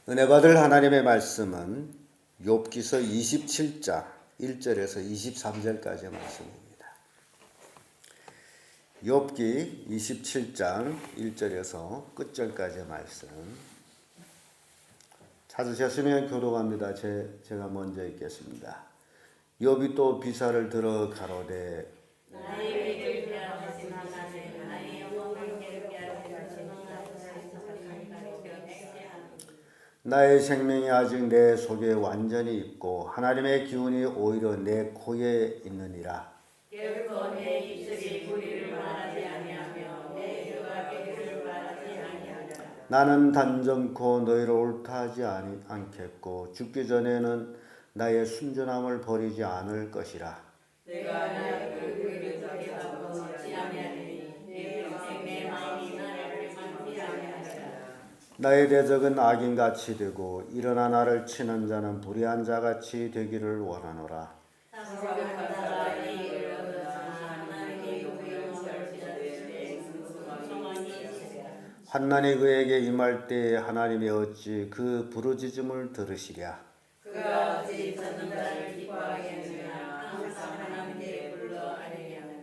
은혜 받을 하나님의 말씀은 욥기서 27장 1절에서 23절까지의 말씀입니다. 욥기 27장 1절에서 끝절까지의 말씀. 찾으셨으면 교독합니다. 제가 먼저 읽겠습니다. 욥이 또 비사를 들어 가로되 나의 생명이 아직 내 속에 완전히 있고 하나님의 기운이 오히려 내 코에 있느니라. 결코 내 입술이 불의를 말하지 아니하며 내 혀가 계기를 말하지 아니하리라. 나는 단정코 너희를 옳다 하지 않겠고 죽기 전에는 나의 순전함을 버리지 않을 것이라. 내가 나의 불의를 저기하고 걷지 아니하리니 내 평생 내 마음이 나를 불만지 아니하리라. 나의 대적은 악인같이 되고 일어나 나를 치는 자는 불의한 자같이 되기를 원하노라. 사사각한 자가 이익을 얻으나 하나님의 구원을 절대할 때 순수함이 있으리라. 환난이 그에게 임할 때에 하나님이 어찌 그 부르짖음을 들으시랴. 그가 어찌 찾는 자를 기뻐하겠느냐. 항상 하나님께 불러 아뢰겠느냐.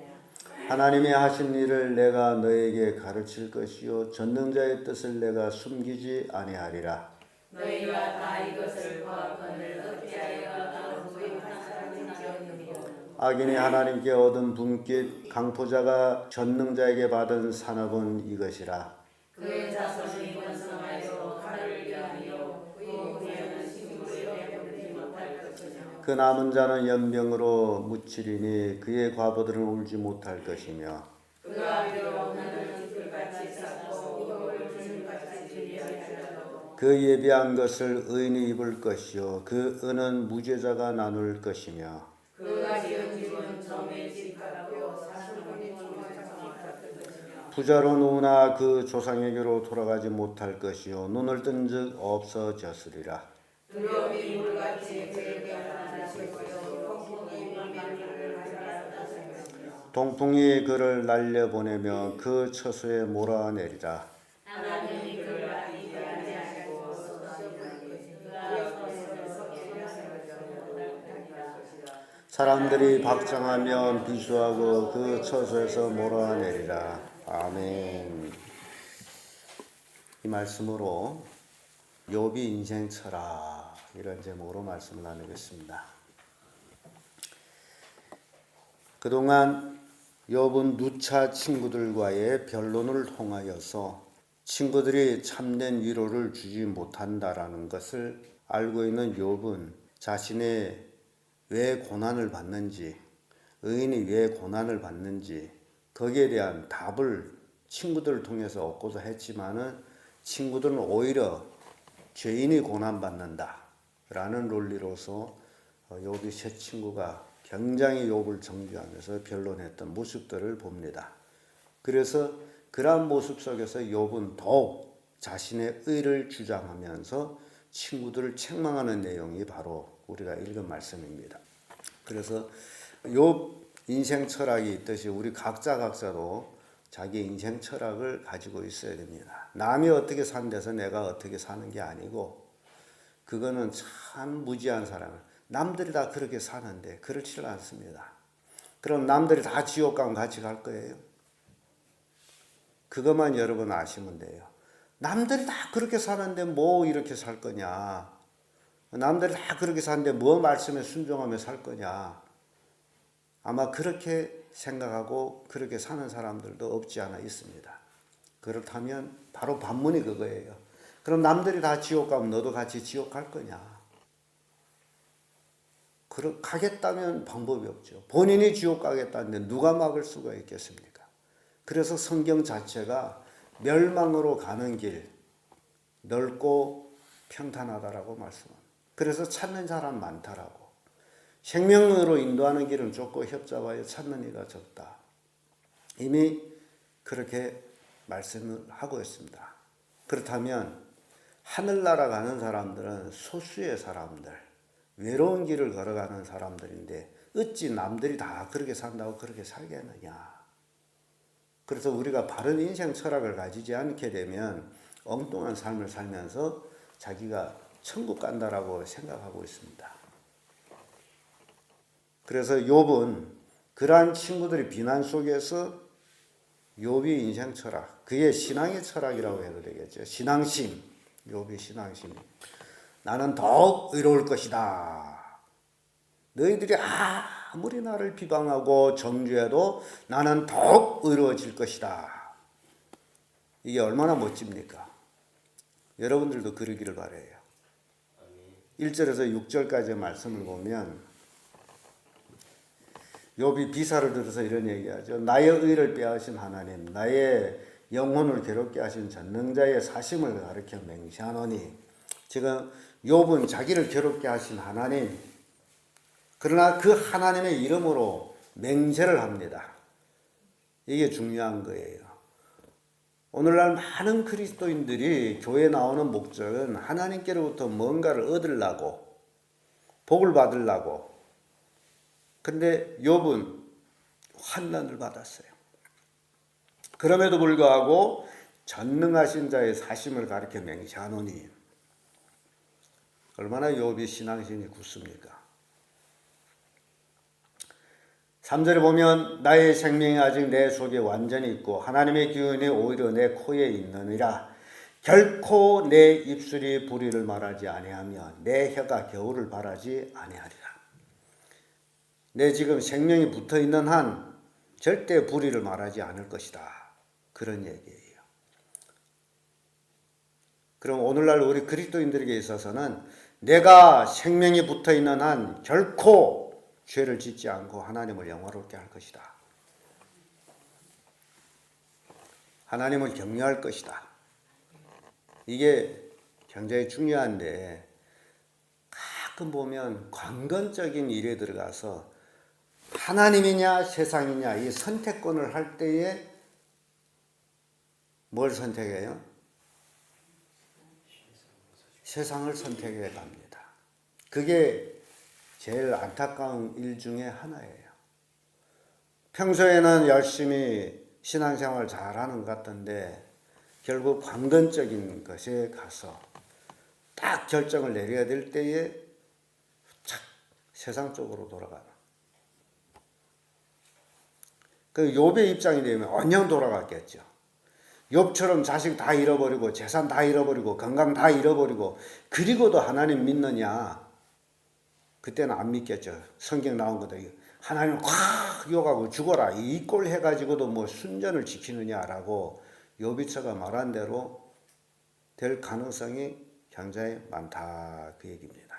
하나님이 하신 일을 내가 너에게 가르칠 것이요 전능자의 뜻을 내가 숨기지 아니하리라. 너희가 다 이것을 보았거늘 어찌하여 나로 부인한 사람이 나겠느냐. 악인이 하나님께 얻은 분깃 강포자가 전능자에게 받은 산업은 이것이라. 그의 자손이 번성하여 칼을 위하여 그의 후에는 식물에 배부르지 못할 것이며 그 남은 자는 연병으로 묻히리니 그의 과부들은 울지 못할 것이며 그가 비록 나는 흙같이 쌌고 흙을 주님같이 주리하리라도 그 예비한 것을 의인이 입을 것이요 그 은은 무죄자가 나눌 것이며 그가 지은 집은 점의 집 같고 사슴꾼이 종을 정확할 것이며 부자로 누구나 그 조상에게로 돌아가지 못할 것이요 눈을 뜬 즉 없어졌으리라. 두려움이 물같이 그에게 나타나시고요 폭풍이 만민을 가져갔다는 것이며 동풍이 그를 날려보내며 그 처소에 몰아내리라. 하나님이 그를 아니지 아니하시고 쏟아내는 것이 그가 손에서 사람들이 박장하면 비수하고 그 처소에서 몰아내리라. 아멘. 이 말씀으로 욥이 인생 철학 이런 제목으로 말씀을 나누겠습니다. 그동안 욥은 누차 친구들과의 변론을 통하여서 친구들이 참된 위로를 주지 못한다라는 것을 알고 있는 욥은 자신의 왜 고난을 받는지, 의인이 왜 고난을 받는지 거기에 대한 답을 친구들을 통해서 얻고자 했지만은 친구들은 오히려 죄인이 고난받는다 라는 논리로서 욥이 세 친구가 굉장히 욥을 정죄하면서 변론했던 모습들을 봅니다. 그래서 그러한 모습 속에서 욥은 더욱 자신의 의를 주장하면서 친구들을 책망하는 내용이 바로 우리가 읽은 말씀입니다. 그래서 욥 인생 철학이 있듯이 우리 각자도 자기 인생 철학을 가지고 있어야 됩니다. 남이 어떻게 산 데서 내가 어떻게 사는 게 아니고 그거는 참 무지한 사람을 남들이 다 그렇게 사는데 그렇지 않습니다. 그럼 남들이 다 지옥 가면 같이 갈 거예요? 그것만 여러분 아시면 돼요. 남들이 다 그렇게 사는데 뭐 이렇게 살 거냐? 남들이 다 그렇게 사는데 뭐 말씀에 순종하며 살 거냐? 아마 그렇게 생각하고 그렇게 사는 사람들도 없지 않아 있습니다. 그렇다면 바로 반문이 그거예요. 그럼 남들이 다 지옥 가면 너도 같이 지옥 갈 거냐? 가겠다면 방법이 없죠. 본인이 지옥 가겠다는데 누가 막을 수가 있겠습니까? 그래서 성경 자체가 멸망으로 가는 길, 넓고 평탄하다라고 말씀합니다. 그래서 찾는 사람 많다라고. 생명으로 인도하는 길은 좁고 협잡하여 찾는 이가 적다. 이미 그렇게 말씀을 하고 있습니다. 그렇다면 하늘나라 가는 사람들은 소수의 사람들, 외로운 길을 걸어가는 사람들인데 어찌 남들이 다 그렇게 산다고 그렇게 살겠느냐. 그래서 우리가 바른 인생 철학을 가지지 않게 되면 엉뚱한 삶을 살면서 자기가 천국 간다라고 생각하고 있습니다. 그래서 욥은 그러한 친구들의 비난 속에서 욥의 인생 철학, 그의 신앙의 철학이라고 해도 되겠죠. 신앙심, 욥의 신앙심. 나는 더욱 의로울 것이다. 너희들이 아무리 나를 비방하고 정죄해도 나는 더욱 의로워질 것이다. 이게 얼마나 멋집니까? 여러분들도 그러기를 바라요. 1절에서 6절까지의 말씀을 보면 욥이 비사를 들어서 이런 얘기하죠. 나의 의를 빼앗으신 하나님, 나의 영혼을 괴롭게 하신 전능자의 사심을 가르쳐 맹세하노니. 지금 욥은 자기를 괴롭게 하신 하나님, 그러나 그 하나님의 이름으로 맹세를 합니다. 이게 중요한 거예요. 오늘날 많은 그리스도인들이 교회에 나오는 목적은 하나님께로부터 뭔가를 얻으려고, 복을 받으려고. 근데 욥은 환난을 받았어요. 그럼에도 불구하고 전능하신 자의 사심을 가리켜 맹세하노니. 얼마나 욥이 신앙심이 굳습니까? 3절에 보면 나의 생명이 아직 내 속에 완전히 있고 하나님의 기운이 오히려 내 코에 있느니라. 결코 내 입술이 불의를 말하지 아니하며 내 혀가 겨울을 바라지 아니하리라. 내 지금 생명이 붙어있는 한 절대 불의를 말하지 않을 것이다. 그런 얘기예요. 그럼 오늘날 우리 그리스도인들에게 있어서는 내가 생명이 붙어있는 한 결코 죄를 짓지 않고 하나님을 영화롭게 할 것이다. 하나님을 경외할 것이다. 이게 굉장히 중요한데 가끔 보면 관건적인 일에 들어가서 하나님이냐 세상이냐 이 선택권을 할 때에 뭘 선택해요? 세상을 선택해 갑니다. 그게 제일 안타까운 일 중에 하나예요. 평소에는 열심히 신앙생활 잘하는 것 같던데 결국 관건적인 것에 가서 딱 결정을 내려야 될 때에 착 세상 쪽으로 돌아가는. 그 욥의 입장이 되면 언영 돌아갔겠죠. 욥처럼 자식 다 잃어버리고 재산 다 잃어버리고 건강 다 잃어버리고 그리고도 하나님 믿느냐? 그때는 안 믿겠죠. 성경 나온 것도 하나님 확 욕하고 죽어라 이 꼴 해가지고도 뭐 순전을 지키느냐라고 욥이처가 말한 대로 될 가능성이 굉장히 많다 그 얘기입니다.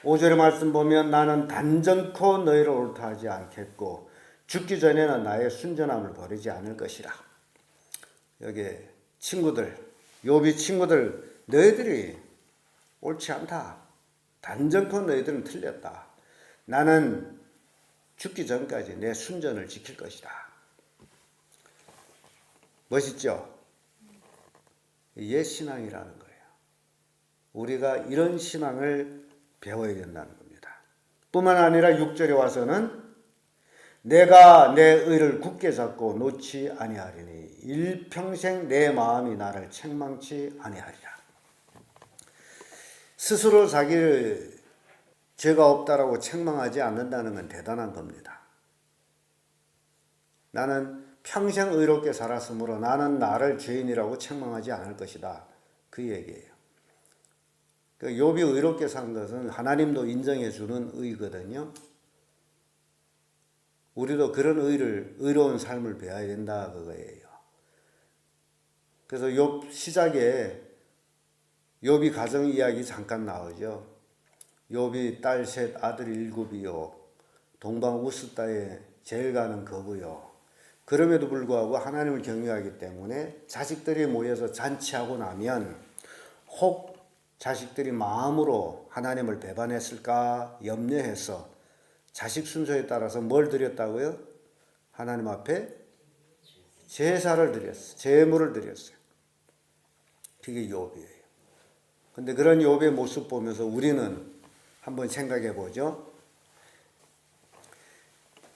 5절의 말씀 보면 나는 단전코 너희를 옳다 하지 않겠고 죽기 전에는 나의 순전함을 버리지 않을 것이라. 여기 친구들, 욥이 친구들 너희들이 옳지 않다. 단전코 너희들은 틀렸다. 나는 죽기 전까지 내 순전을 지킬 것이다. 멋있죠? 옛 신앙이라는 거예요. 우리가 이런 신앙을 배워야 된다는 겁니다. 뿐만 아니라 6절에 와서는 내가 내 의를 굳게 잡고 놓지 아니하리니 일평생 내 마음이 나를 책망치 아니하리라. 스스로 자기를 죄가 없다라고 책망하지 않는다는 건 대단한 겁니다. 나는 평생 의롭게 살았으므로 나는 나를 죄인이라고 책망하지 않을 것이다. 그 얘기예요. 그 욥이 의롭게 산 것은 하나님도 인정해 주는 의거든요. 우리도 그런 의로운 삶을 배워야 된다 그거예요. 그래서 욥 시작에 욥이 가정 이야기 잠깐 나오죠. 욥이 딸 셋 아들 7이요 동방 우스다에 제일 가는 거고요. 그럼에도 불구하고 하나님을 경외하기 때문에 자식들이 모여서 잔치하고 나면 혹 자식들이 마음으로 하나님을 배반했을까 염려해서 자식 순서에 따라서 뭘 드렸다고요? 하나님 앞에 제사를 드렸어요. 제물을 드렸어요. 그게 욥이에요. 근데 그런 욥의 모습 보면서 우리는 한번 생각해 보죠.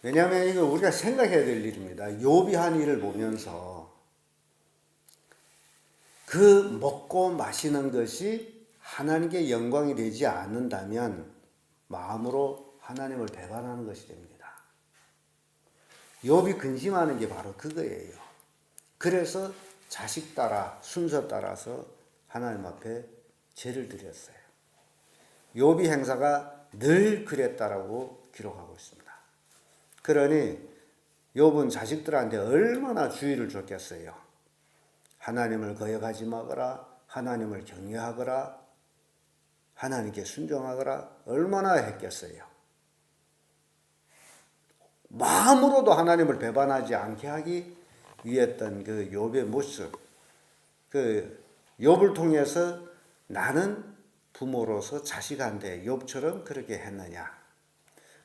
왜냐하면 이거 우리가 생각해야 될 일입니다. 욥이 한 일을 보면서 그 먹고 마시는 것이 하나님께 영광이 되지 않는다면 마음으로 하나님을 배반하는 것이 됩니다. 욥이 근심하는 게 바로 그거예요. 그래서 자식 따라 순서 따라서 하나님 앞에 죄를 드렸어요. 욥이 행사가 늘 그랬다라고 기록하고 있습니다. 그러니 욥은 자식들한테 얼마나 주의를 줬겠어요. 하나님을 거역하지 마거라, 하나님을 경외하거라, 하나님께 순종하거라, 얼마나 했겠어요. 마음으로도 하나님을 배반하지 않게 하기 위했던 그 욥의 모습, 그 욥을 통해서 나는 부모로서 자식한테 욥처럼 그렇게 했느냐,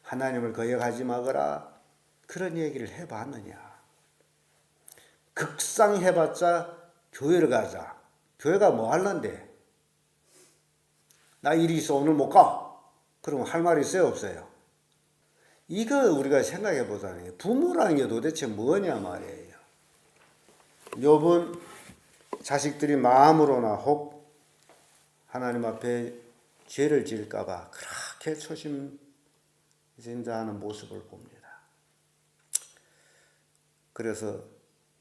하나님을 거역하지 마거라, 그런 얘기를 해봤느냐. 극상 해봤자 교회를 가자. 교회가 뭐 할란데? 나 일이 있어 오늘 못 가. 그러면 할 말이 있어요 없어요? 이거 우리가 생각해 보자니 부모라는 게 도대체 뭐냐 말이에요. 욥은 자식들이 마음으로나 혹 하나님 앞에 죄를 지을까 봐 그렇게 초심진자하는 모습을 봅니다. 그래서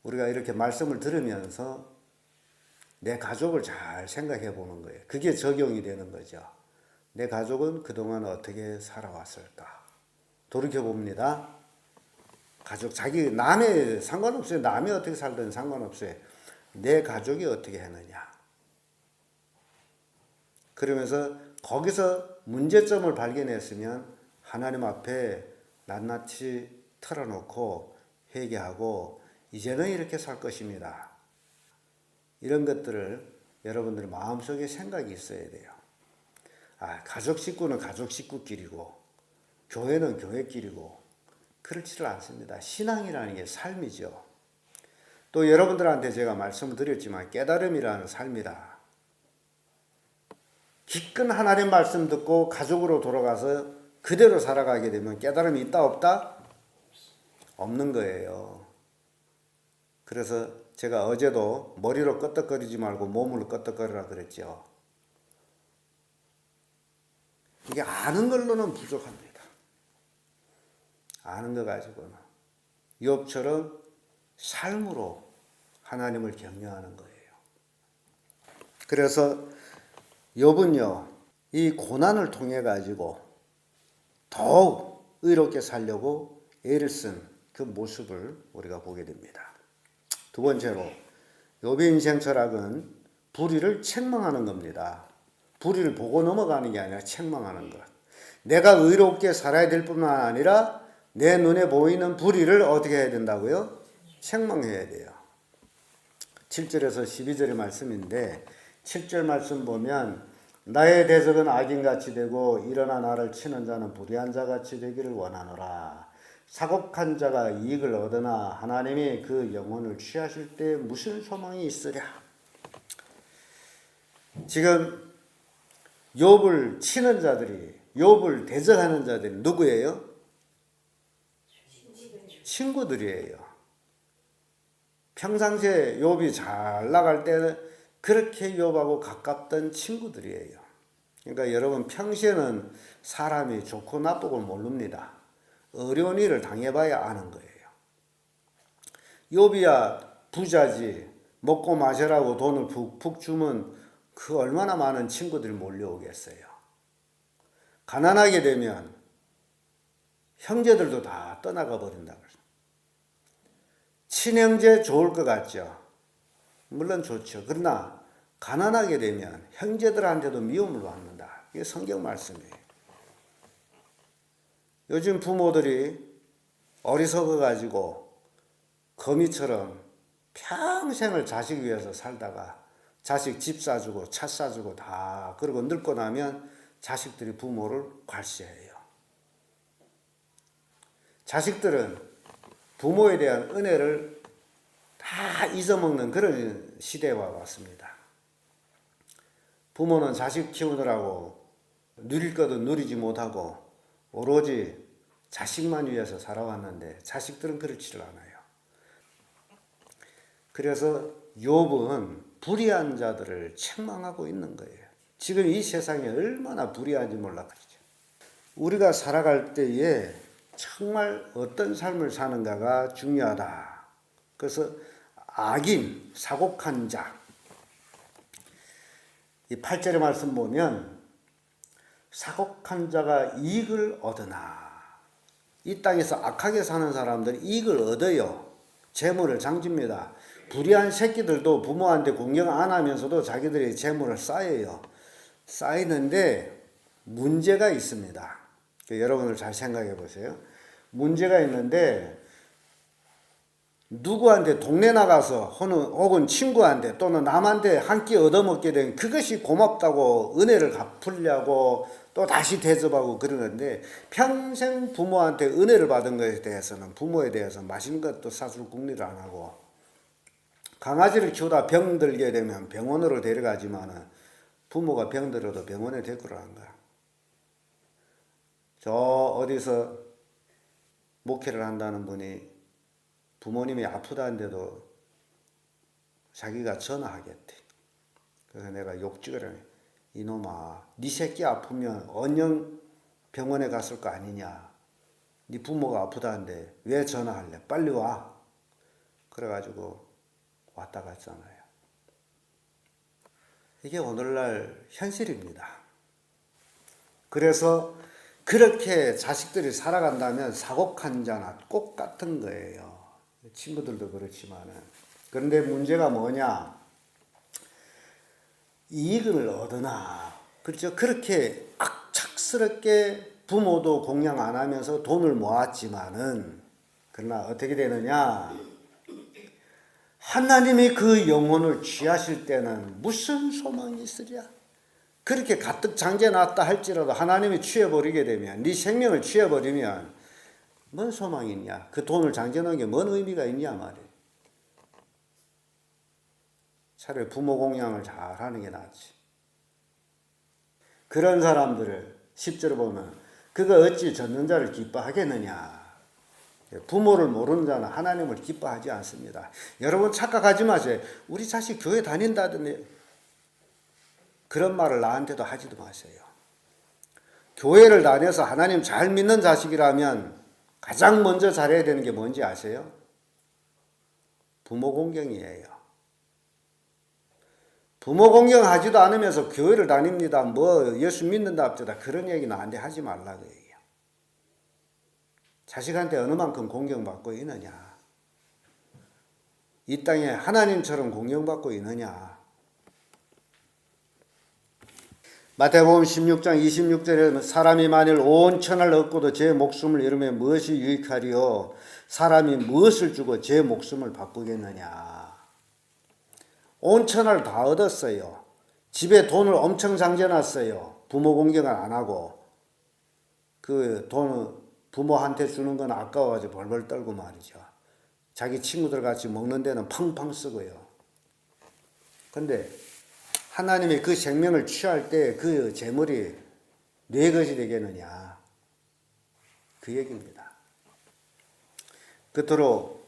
우리가 이렇게 말씀을 들으면서 내 가족을 잘 생각해 보는 거예요. 그게 적용이 되는 거죠. 내 가족은 그동안 어떻게 살아왔을까? 돌이켜 봅니다. 가족, 자기, 남의 상관없어요. 남이 어떻게 살든 상관없어요. 내 가족이 어떻게 했느냐. 그러면서 거기서 문제점을 발견했으면 하나님 앞에 낱낱이 털어놓고 회개하고 이제는 이렇게 살 것입니다. 이런 것들을 여러분들 마음속에 생각이 있어야 돼요. 가족 식구는 가족 식구끼리고 교회는 교회끼리고 그렇지를 않습니다. 신앙이라는 게 삶이죠. 또 여러분들한테 제가 말씀을 드렸지만 깨달음이라는 삶이다. 기껏 하나님 말씀 듣고 가족으로 돌아가서 그대로 살아가게 되면 깨달음이 있다 없다? 없는 거예요. 그래서 제가 어제도 머리로 끄떡거리지 말고 몸으로 끄떡거리라 그랬죠. 이게 아는 걸로는 부족합니다. 아는 거 가지고는 욥처럼 삶으로 하나님을 경외하는 거예요. 그래서 욥은요, 이 고난을 통해 가지고 더욱 의롭게 살려고 애를 쓴 그 모습을 우리가 보게 됩니다. 두 번째로 욥의 인생 철학은 불의를 책망하는 겁니다. 불의를 보고 넘어가는 게 아니라 책망하는 것. 내가 의롭게 살아야 될 뿐만 아니라 내 눈에 보이는 불의를 어떻게 해야 된다고요? 책망해야 돼요. 7절에서 12절의 말씀인데 7절 말씀 보면 나의 대적은 악인같이 되고 일어나 나를 치는 자는 불의한 자같이 되기를 원하노라. 사곡한 자가 이익을 얻으나 하나님이 그 영혼을 취하실 때 무슨 소망이 있으랴. 지금 욥을 치는 자들이, 욥을 대적하는 자들이 누구예요? 친구들이에요. 평상시에 욥이 잘 나갈 때는 그렇게 욥하고 가깝던 친구들이에요. 그러니까 여러분 평시에는 사람이 좋고 나쁘고 모릅니다. 어려운 일을 당해봐야 아는 거예요. 욥이야 부자지, 먹고 마시라고 돈을 푹푹 주면 그 얼마나 많은 친구들이 몰려오겠어요. 가난하게 되면 형제들도 다 떠나가 버린다고. 친형제 좋을 것 같죠? 물론 좋죠. 그러나 가난하게 되면 형제들한테도 미움을 받는다. 이게 성경 말씀이에요. 요즘 부모들이 어리석어 가지고 거미처럼 평생을 자식 위해서 살다가 자식 집 사주고 차 사주고 다 그러고 늙고 나면 자식들이 부모를 괄시해요. 자식들은 부모에 대한 은혜를 다 잊어먹는 그런 시대가 왔습니다. 부모는 자식 키우느라고 누릴 것은 누리지 못하고 오로지 자식만 위해서 살아왔는데 자식들은 그렇지를 않아요. 그래서 욥은 불의한 자들을 책망하고 있는 거예요. 지금 이 세상이 얼마나 불의한지 몰라 그러죠. 우리가 살아갈 때에 정말 어떤 삶을 사는가가 중요하다. 그래서 악인, 사곡한 자. 이 8절의 말씀 보면 사곡한 자가 이익을 얻으나, 이 땅에서 악하게 사는 사람들이 이익을 얻어요. 재물을 장집니다. 불의한 새끼들도 부모한테 공경 안 하면서도 자기들이 재물을 쌓여요. 쌓이는데 문제가 있습니다. 여러분들 잘 생각해 보세요. 문제가 있는데 누구한테 동네 나가서 혹은 친구한테 또는 남한테 한 끼 얻어먹게 되면 그것이 고맙다고 은혜를 갚으려고 또 다시 대접하고 그러는데, 평생 부모한테 은혜를 받은 것에 대해서는 부모에 대해서 맛있는 것도 사줄 궁리를 안 하고, 강아지를 키우다 병들게 되면 병원으로 데려가지만은 부모가 병들어도 병원에 데리고 안 가. 저 어디서 목회를 한다는 분이 부모님이 아프다는데도 자기가 전화하겠대. 그래서 내가 욕지거려. 이놈아, 네 새끼 아프면 언영 병원에 갔을 거 아니냐. 네 부모가 아프다는데 왜 전화할래? 빨리 와. 그래가지고 왔다 갔잖아요. 이게 오늘날 현실입니다. 그래서 그렇게 자식들이 살아간다면 사곡한 자나 꽃 같은 거예요. 친구들도 그렇지만은. 그런데 문제가 뭐냐? 이익을 얻으나, 그렇죠? 그렇게 악착스럽게 부모도 공양 안 하면서 돈을 모았지만은, 그러나 어떻게 되느냐? 하나님이 그 영혼을 취하실 때는 무슨 소망이 있으랴? 그렇게 가뜩 장재놨다 할지라도 하나님이 취해버리게 되면, 네 생명을 취해버리면 뭔 소망이 있냐? 그 돈을 장재놓은 게 뭔 의미가 있냐 말이에요. 차라리 부모 공양을 잘 하는 게 낫지. 그런 사람들을 10절에 보면 그가 어찌 젖는 자를 기뻐하겠느냐. 부모를 모르는 자는 하나님을 기뻐하지 않습니다. 여러분 착각하지 마세요. 우리 자식 교회 다닌다더니 그런 말을 나한테도 하지도 마세요. 교회를 다녀서 하나님 잘 믿는 자식이라면 가장 먼저 잘해야 되는 게 뭔지 아세요? 부모 공경이에요. 부모 공경하지도 않으면서 교회를 다닙니다. 뭐 예수 믿는다 합시다. 그런 얘기 나한테 하지 말라고 해요. 자식한테 어느 만큼 공경받고 있느냐? 이 땅에 하나님처럼 공경받고 있느냐? 마태복음 16장 26절에 사람이 만일 온 천하를 얻고도 제 목숨을 잃으면 무엇이 유익하리요? 사람이 무엇을 주고 제 목숨을 바꾸겠느냐? 온 천하를 다 얻었어요. 집에 돈을 엄청 장재놨어요. 부모 공경을 안 하고. 그 돈을 부모한테 주는 건 아까워가지고 벌벌 떨고 말이죠. 자기 친구들 같이 먹는 데는 팡팡 쓰고요. 근데 하나님이 그 생명을 취할 때 그 재물이 내 것이 되겠느냐. 그 얘기입니다. 끝으로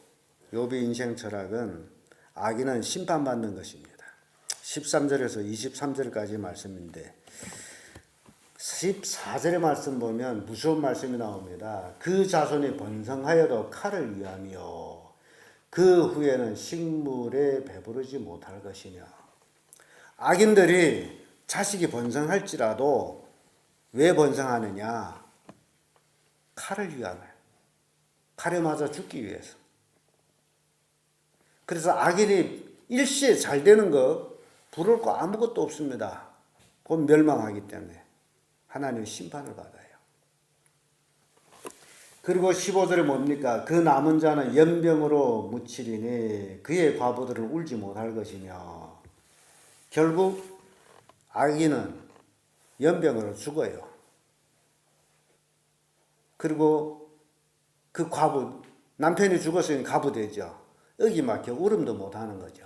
욥의 인생 철학은 악인은 심판받는 것입니다. 13절에서 23절까지 말씀인데 14절의 말씀 보면 무서운 말씀이 나옵니다. 그 자손이 번성하여도 칼을 위하며 그 후에는 식물에 배부르지 못할 것이며. 악인들이 자식이 번성할지라도 왜 번성하느냐? 칼을 위하며, 칼에 맞아 죽기 위해서. 그래서 악인이 일시에 잘 되는 거 부러울 거 아무것도 없습니다. 곧 멸망하기 때문에 하나님의 심판을 받아요. 그리고 15절에 뭡니까? 그 남은 자는 연병으로 묻히리니 그의 과부들을 울지 못할 것이며. 결국 악인은 연병으로 죽어요. 그리고 그 과부, 남편이 죽었으니 과부 되죠. 여기 막혀 울음도 못하는 거죠.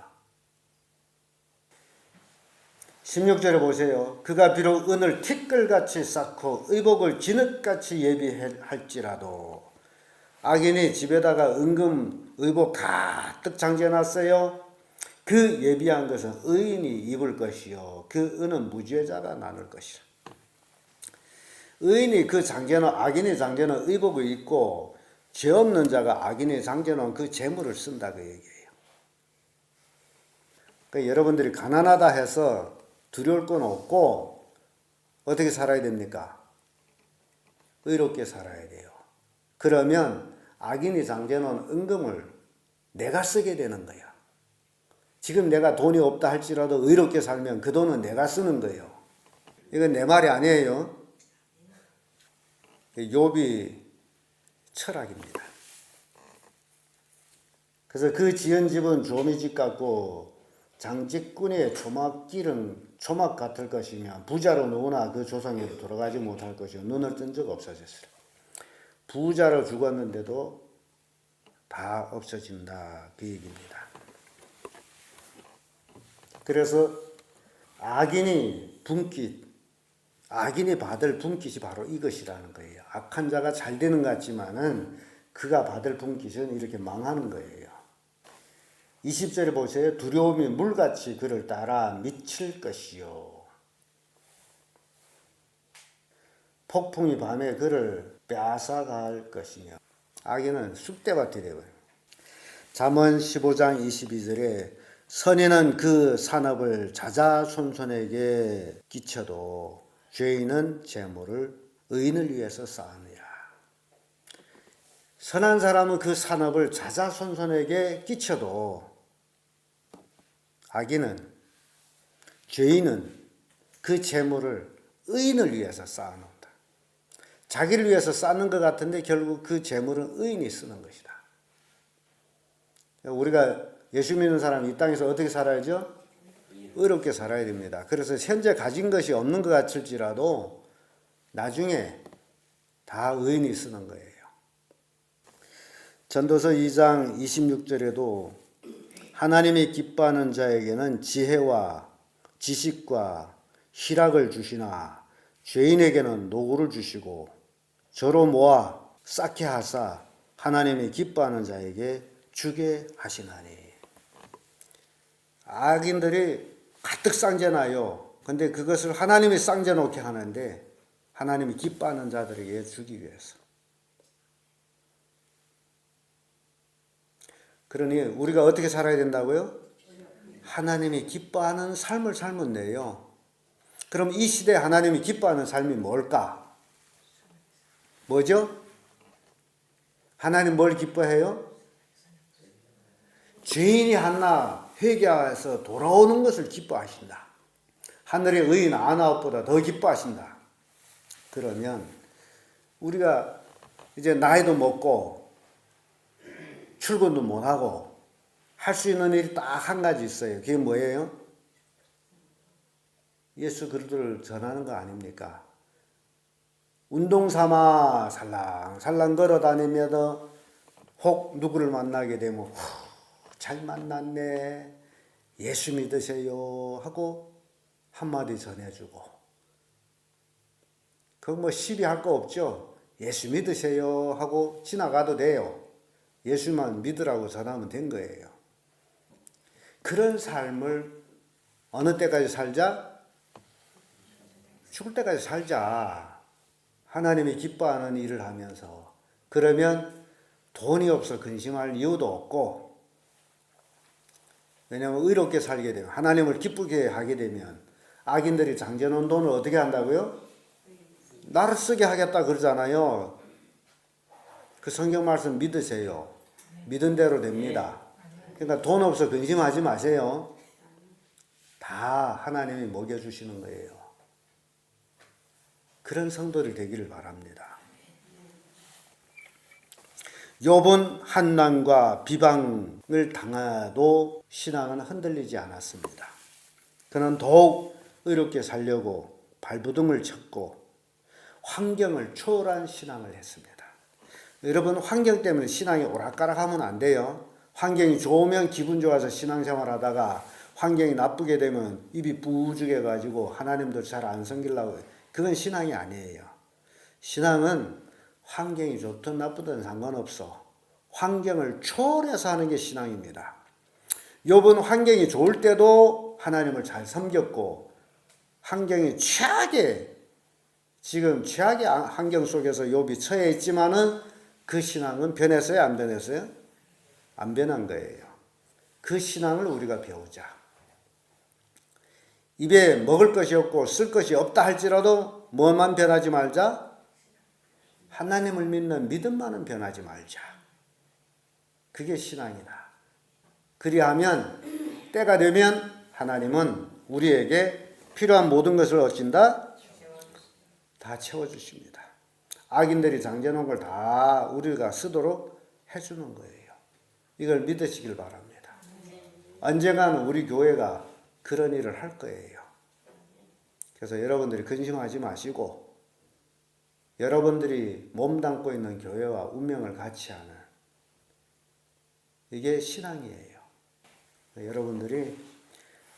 16절에 보세요. 그가 비록 은을 티끌같이 쌓고 의복을 진흙같이 예비할지라도. 악인이 집에다가 은금 의복 가득 장재놨어요. 그 예비한 것은 의인이 입을 것이요 그 은은 무죄자가 나눌 것이라. 의인이 그 장제는 악인의 장제는 의복을 입고 죄 없는 자가 악인의 장제는 그 재물을 쓴다 그 얘기예요. 그러니까 여러분들이 가난하다 해서 두려울 건 없고 어떻게 살아야 됩니까? 의롭게 살아야 돼요. 그러면 악인의 장제는 은금을 내가 쓰게 되는 거야. 지금 내가 돈이 없다 할지라도 의롭게 살면 그 돈은 내가 쓰는 거예요. 이건 내 말이 아니에요. 욥이 철학입니다. 그래서 그 지은 집은 조미집 같고 장직꾼의 조막길은 조막 같을 것이며 부자로 누구나 그 조상에 돌아가지 못할 것이요 눈을 뜬 적 없어졌으리라. 부자로 죽었는데도 다 없어진다 그 얘기입니다. 그래서 악인이 받을 분깃이 바로 이것이라는 거예요. 악한 자가 잘 되는 것 같지만은 그가 받을 분깃은 이렇게 망하는 거예요. 20절에 보세요. 두려움이 물같이 그를 따라 미칠 것이요. 폭풍이 밤에 그를 빼앗아갈 것이며. 악인은 쑥대밭이 되어요. 잠언 15장 22절에 선인은 그 산업을 자자손손에게 끼쳐도 죄인은 재물을 의인을 위해서 쌓느니라. 선한 사람은 그 산업을 자자손손에게 끼쳐도 악인은 죄인은 그 재물을 의인을 위해서 쌓아놓는다. 자기를 위해서 쌓는 것 같은데 결국 그 재물은 의인이 쓰는 것이다. 우리가 예수 믿는 사람이 이 땅에서 어떻게 살아야죠? 의롭게 살아야 됩니다. 그래서 현재 가진 것이 없는 것 같을지라도 나중에 다 의인이 쓰는 거예요. 전도서 2장 26절에도 하나님이 기뻐하는 자에게는 지혜와 지식과 희락을 주시나 죄인에게는 노고를 주시고 저로 모아 쌓게 하사 하나님이 기뻐하는 자에게 주게 하시나니. 악인들이 가득 쌍재나요. 근데 그것을 하나님이 쌍재 놓게 하는데 하나님이 기뻐하는 자들에게 주기 위해서. 그러니 우리가 어떻게 살아야 된다고요? 하나님이 기뻐하는 삶을 살면 돼요. 그럼 이 시대에 하나님이 기뻐하는 삶이 뭘까? 뭐죠? 하나님 뭘 기뻐해요? 죄인이 하나 회개해서 돌아오는 것을 기뻐하신다. 하늘의 의인 아나웃보다 더 기뻐하신다. 그러면 우리가 이제 나이도 먹고 출근도 못하고 할 수 있는 일이 딱 한 가지 있어요. 그게 뭐예요? 예수 그리스도를 전하는 거 아닙니까? 운동 삼아 살랑살랑 걸어다니면서 혹 누구를 만나게 되면 잘 만났네, 예수 믿으세요 하고 한마디 전해주고, 그거 뭐 시비할 거 없죠. 예수 믿으세요 하고 지나가도 돼요. 예수만 믿으라고 전하면 된 거예요. 그런 삶을 어느 때까지 살자? 죽을 때까지 살자. 하나님이 기뻐하는 일을 하면서. 그러면 돈이 없어 근심할 이유도 없고, 왜냐하면 의롭게 살게 되면, 하나님을 기쁘게 하게 되면 악인들이 장져놓은 돈을 어떻게 한다고요? 나를 쓰게 하겠다 그러잖아요. 그 성경 말씀 믿으세요. 믿은 대로 됩니다. 그러니까 돈 없어 근심하지 마세요. 다 하나님이 먹여주시는 거예요. 그런 성도들 되기를 바랍니다. 욥은 한난과 비방을 당해도 신앙은 흔들리지 않았습니다. 그는 더욱 의롭게 살려고 발부둥을 쳤고 환경을 초월한 신앙을 했습니다. 여러분, 환경 때문에 신앙이 오락가락하면 안 돼요. 환경이 좋으면 기분 좋아서 신앙생활 하다가 환경이 나쁘게 되면 입이 부죽해 가지고 하나님도 잘 안 섬기려고, 그건 신앙이 아니에요. 신앙은 환경이 좋든 나쁘든 상관없어. 환경을 초월해서 하는 게 신앙입니다. 욥은 환경이 좋을 때도 하나님을 잘 섬겼고 환경이 최악의 지금 최악의 환경 속에서 욥이 처해 있지만은 그 신앙은 변했어요? 안 변했어요? 안 변한 거예요. 그 신앙을 우리가 배우자. 입에 먹을 것이 없고 쓸 것이 없다 할지라도 뭐만 변하지 말자? 하나님을 믿는 믿음만은 변하지 말자. 그게 신앙이다. 그리하면 때가 되면 하나님은 우리에게 필요한 모든 것을 어쩐다? 다 채워주십니다. 악인들이 장져놓은 걸 다 우리가 쓰도록 해주는 거예요. 이걸 믿으시길 바랍니다. 언젠가는 우리 교회가 그런 일을 할 거예요. 그래서 여러분들이 근심하지 마시고 여러분들이 몸담고 있는 교회와 운명을 같이 하는 이게 신앙이에요. 여러분들이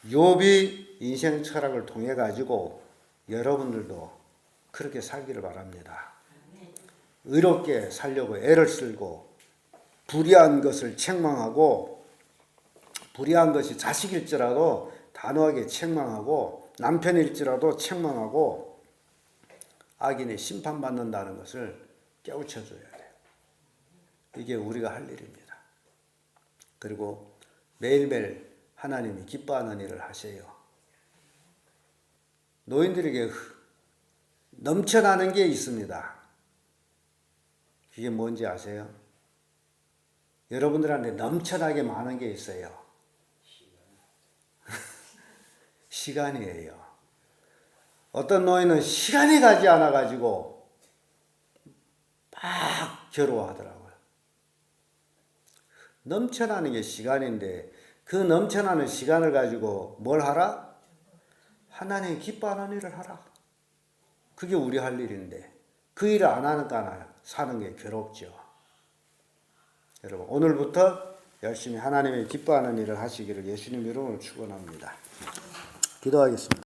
욥이 인생 철학을 통해 가지고 여러분들도 그렇게 살기를 바랍니다. 의롭게 살려고 애를 쓰고 불의한 것을 책망하고 불의한 것이 자식일지라도 단호하게 책망하고 남편일지라도 책망하고 악인이 심판받는다는 것을 깨우쳐줘야 돼요. 이게 우리가 할 일입니다. 그리고 매일매일 하나님이 기뻐하는 일을 하세요. 노인들에게 넘쳐나는 게 있습니다. 그게 뭔지 아세요? 여러분들한테 넘쳐나게 많은 게 있어요. 시간이에요. 어떤 노인은 시간이 가지 않아가지고 막 괴로워하더라고요. 넘쳐나는 게 시간인데 그 넘쳐나는 시간을 가지고 뭘 하라? 하나님 기뻐하는 일을 하라. 그게 우리 할 일인데 그 일을 안 하니까 사는 게 괴롭죠. 여러분 오늘부터 열심히 하나님이 기뻐하는 일을 하시기를 예수님 이름으로 축원합니다. 기도하겠습니다.